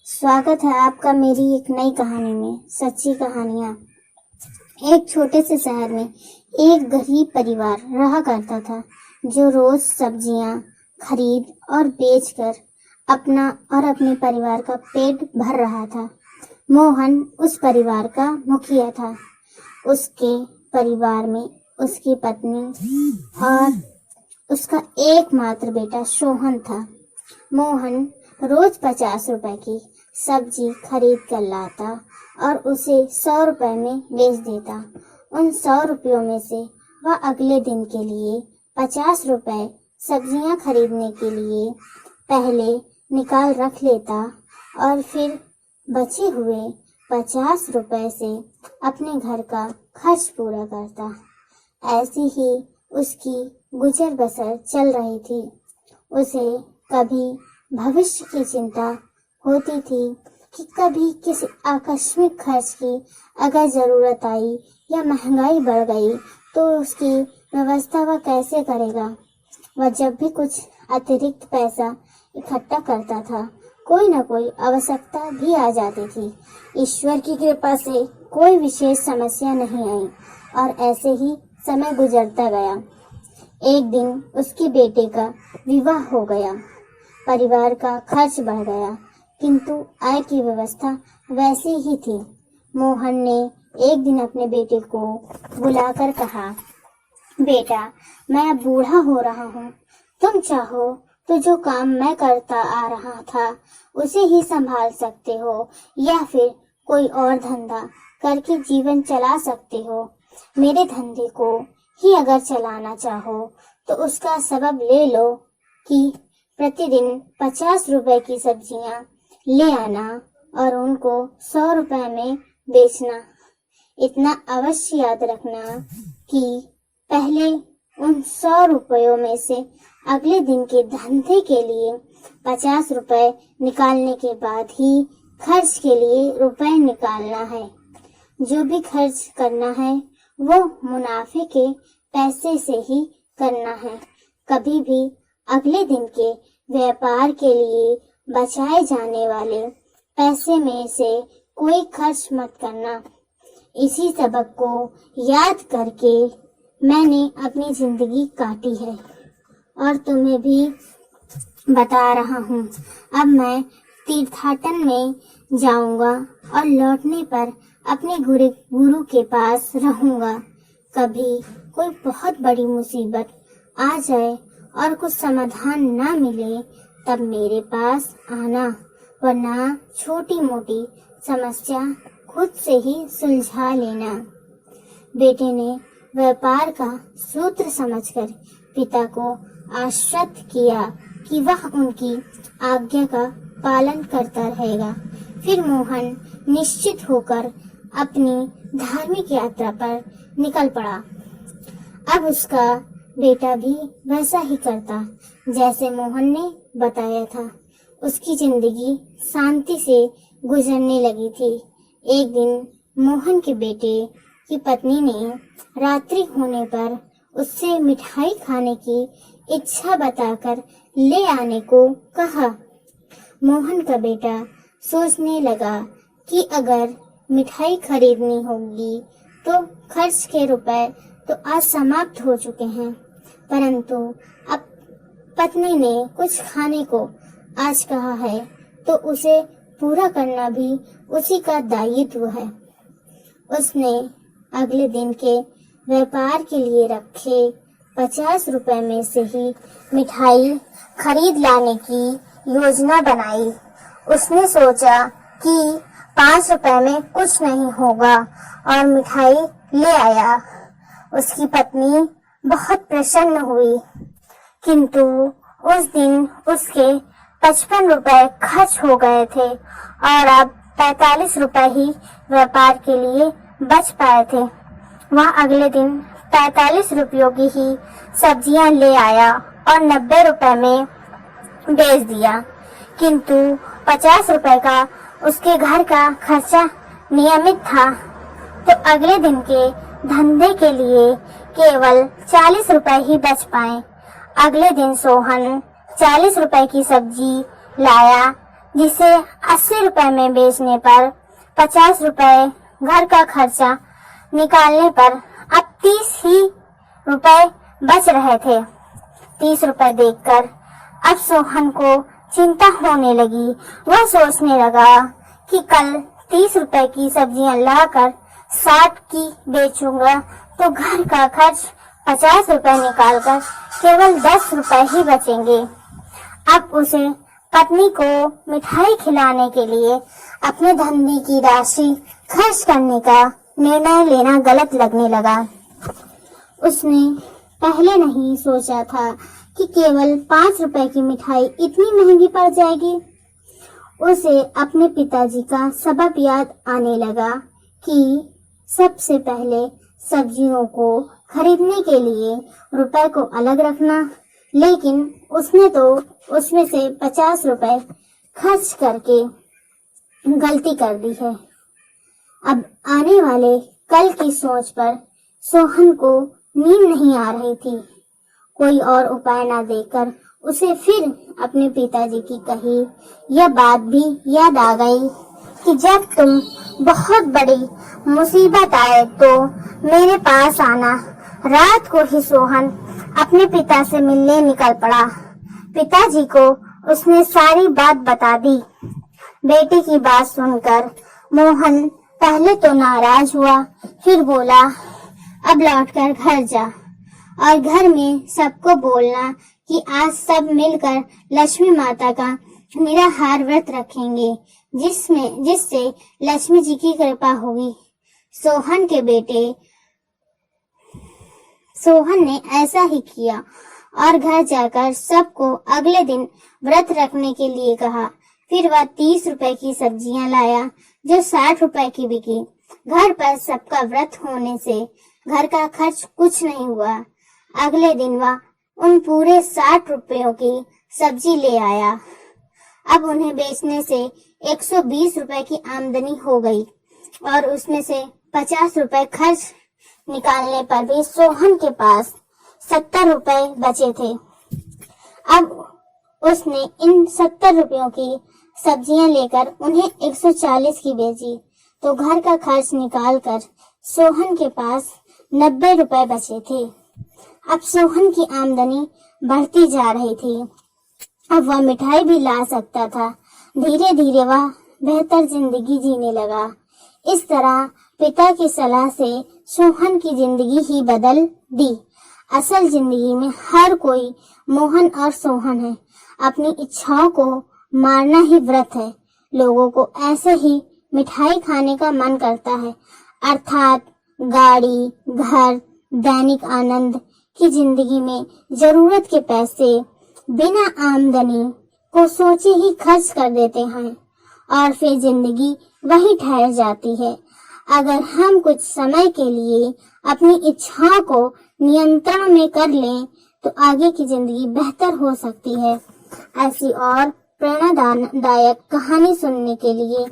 स्वागत है आपका मेरी एक नई कहानी में। सच्ची कहानियां। एक छोटे से शहर में एक गरीब परिवार रहा करता था जो रोज सब्जियां खरीद और बेचकर अपना और अपने परिवार का पेट भर रहा था। मोहन उस परिवार का मुखिया था। उसके परिवार में उसकी पत्नी और उसका एकमात्र बेटा सोहन था। मोहन रोज 50 रुपए की सब्जी खरीद कर लाता और उसे 100 रुपए में बेच देता। उन 100 रुपयों में से वह अगले दिन के लिए 50 रुपए सब्जियां खरीदने के लिए पहले निकाल रख लेता और फिर बचे हुए 50 रुपए से अपने घर का खर्च पूरा करता। ऐसी ही उसकी गुजर बसर चल रही थी। उसे कभी भविष्य की चिंता होती थी कि कभी किसी आकस्मिक खर्च की अगर जरूरत आई या महंगाई बढ़ गई तो उसकी व्यवस्था वह कैसे करेगा। वह जब भी कुछ अतिरिक्त पैसा इकट्ठा करता था, कोई न कोई आवश्यकता भी आ जाती थी। ईश्वर की कृपा से कोई विशेष समस्या नहीं आई और ऐसे ही समय गुजरता गया। एक दिन उसके बेटे का विवाह हो गया। परिवार का खर्च बढ़ गया, किंतु आय की व्यवस्था वैसी ही थी। मोहन ने एक दिन अपने बेटे को बुलाकर कहा, बेटा, मैं अब बूढ़ा हो रहा हूँ। तुम चाहो तो जो काम मैं करता आ रहा था उसे ही संभाल सकते हो या फिर कोई और धंधा करके जीवन चला सकते हो। मेरे धंधे को ही अगर चलाना चाहो तो उसका सबब ले लो कि प्रतिदिन 50 रुपए की सब्जियां ले आना और उनको 100 रुपए में बेचना। इतना अवश्य याद रखना कि पहले उन 100 रुपयों में से अगले दिन के धंधे के लिए 50 रुपए निकालने के बाद ही खर्च के लिए रुपए निकालना है। जो भी खर्च करना है वो मुनाफे के पैसे से ही करना है। कभी भी अगले दिन के व्यापार के लिए बचाए जाने वाले पैसे में से कोई खर्च मत करना। इसी सबक को याद करके मैंने अपनी जिंदगी काटी है और तुम्हें भी बता रहा हूँ। अब मैं तीर्थाटन में जाऊंगा और लौटने पर अपने गुरु के पास रहूंगा। कभी कोई बहुत बड़ी मुसीबत आ जाए और कुछ समाधान ना मिले तब मेरे पास आना, वरना छोटी मोटी समस्या खुद से ही सुलझा लेना। बेटे ने व्यापार का सूत्र समझकर पिता को आश्वस्त किया कि वह उनकी आज्ञा का पालन करता रहेगा। फिर मोहन निश्चित होकर अपनी धार्मिक यात्रा पर निकल पड़ा। अब उसका बेटा भी वैसा ही करता जैसे मोहन ने बताया था। उसकी जिंदगी शांति से गुजरने लगी थी। एक दिन मोहन के बेटे की पत्नी ने रात्रि होने पर उससे मिठाई खाने की इच्छा बताकर ले आने को कहा। मोहन का बेटा सोचने लगा कि अगर मिठाई खरीदनी होगी तो खर्च के रुपए तो आज समाप्त हो चुके हैं, परंतु अब पत्नी ने कुछ खाने को आज कहा है तो उसे पूरा करना भी उसी का दायित्व है। उसने अगले दिन के व्यापार के लिए रखे 50 रुपए में से ही मिठाई खरीद लाने की योजना बनाई। उसने सोचा कि 5 रुपए में कुछ नहीं होगा और मिठाई ले आया। उसकी पत्नी बहुत प्रसन्न हुई, किंतु उस दिन उसके 55 रुपए खर्च हो गए थे और अब 45 रुपए ही व्यापार के लिए बच पाए थे। वह अगले दिन 45 रुपयों की ही सब्जियां ले आया और 90 रुपए में बेच दिया, किंतु 50 रुपए का उसके घर का खर्चा नियमित था, तो अगले दिन के धंधे के लिए केवल 40 रुपए ही बच पाए। अगले दिन सोहन 40 रुपए की सब्जी लाया, जिसे 80 रुपए में बेचने पर 50 रुपए घर का खर्चा निकालने पर अब 30 ही रुपए बच रहे थे। 30 रुपए देखकर अब सोहन को चिंता होने लगी। वह सोचने लगा कि कल 30 रुपए की सब्जियां लाकर 60 की बेचूंगा तो घर का खर्च 50 रुपए निकालकर केवल 10 रुपए ही बचेंगे। अब उसे पत्नी को मिठाई खिलाने के लिए अपने धंधे की राशि खर्च करने का निर्णय लेना गलत लगने लगा। उसने पहले नहीं सोचा था कि केवल 5 रुपए की मिठाई इतनी महंगी पड़ जाएगी। उसे अपने पिताजी का सबक याद आने लगा कि सबसे पहले सब्जियों को खरीदने के लिए रुपए को अलग रखना, लेकिन उसने तो उसमें से 50 रुपए खर्च करके गलती कर दी है। अब आने वाले कल की सोच पर सोहन को नींद नहीं आ रही थी। कोई और उपाय ना देखकर उसे फिर अपने पिताजी की कही यह बात भी याद आ गई कि जब तुम बहुत बड़ी मुसीबत आए तो मेरे पास आना। रात को ही सोहन अपने पिता से मिलने निकल पड़ा। पिताजी को उसने सारी बात बता दी। बेटे की बात सुनकर मोहन पहले तो नाराज हुआ, फिर बोला, अब लौटकर घर जा और घर में सबको बोलना कि आज सब मिलकर लक्ष्मी माता का निराहार व्रत रखेंगे, जिससे लक्ष्मी जी की कृपा होगी। सोहन ने ऐसा ही किया और घर जाकर सबको अगले दिन व्रत रखने के लिए कहा। फिर वह 30 रुपए की सब्जियां लाया जो 60 रुपए की बिकी। घर पर सबका व्रत होने से घर का खर्च कुछ नहीं हुआ। अगले दिन वह उन पूरे 60 रुपयों की सब्जी ले आया। अब उन्हें बेचने से 120 रुपए की आमदनी हो गई और उसमें से 50 रुपए खर्च निकालने पर भी सोहन के पास 70 रुपए बचे थे। अब उसने इन 70 रुपयों की सब्जियां लेकर उन्हें 140 की बेची तो घर का खर्च निकालकर सोहन के पास 90 रुपए बचे थे। अब सोहन की आमदनी बढ़ती जा रही थी। अब वह मिठाई भी ला सकता था। धीरे धीरे वह बेहतर जिंदगी जीने लगा। इस तरह पिता की सलाह से सोहन की जिंदगी ही बदल दी। असल जिंदगी में हर कोई मोहन और सोहन है। अपनी इच्छाओं को मारना ही व्रत है। लोगों को ऐसे ही मिठाई खाने का मन करता है, अर्थात गाड़ी, घर, दैनिक आनंद की जिंदगी में जरूरत के पैसे बिना आमदनी को सोचे ही खर्च कर देते हैं और फिर जिंदगी वही ठहर जाती है। अगर हम कुछ समय के लिए अपनी इच्छाओं को नियंत्रण में कर लें तो आगे की जिंदगी बेहतर हो सकती है। ऐसी और प्रेरणादायक कहानी सुनने के लिए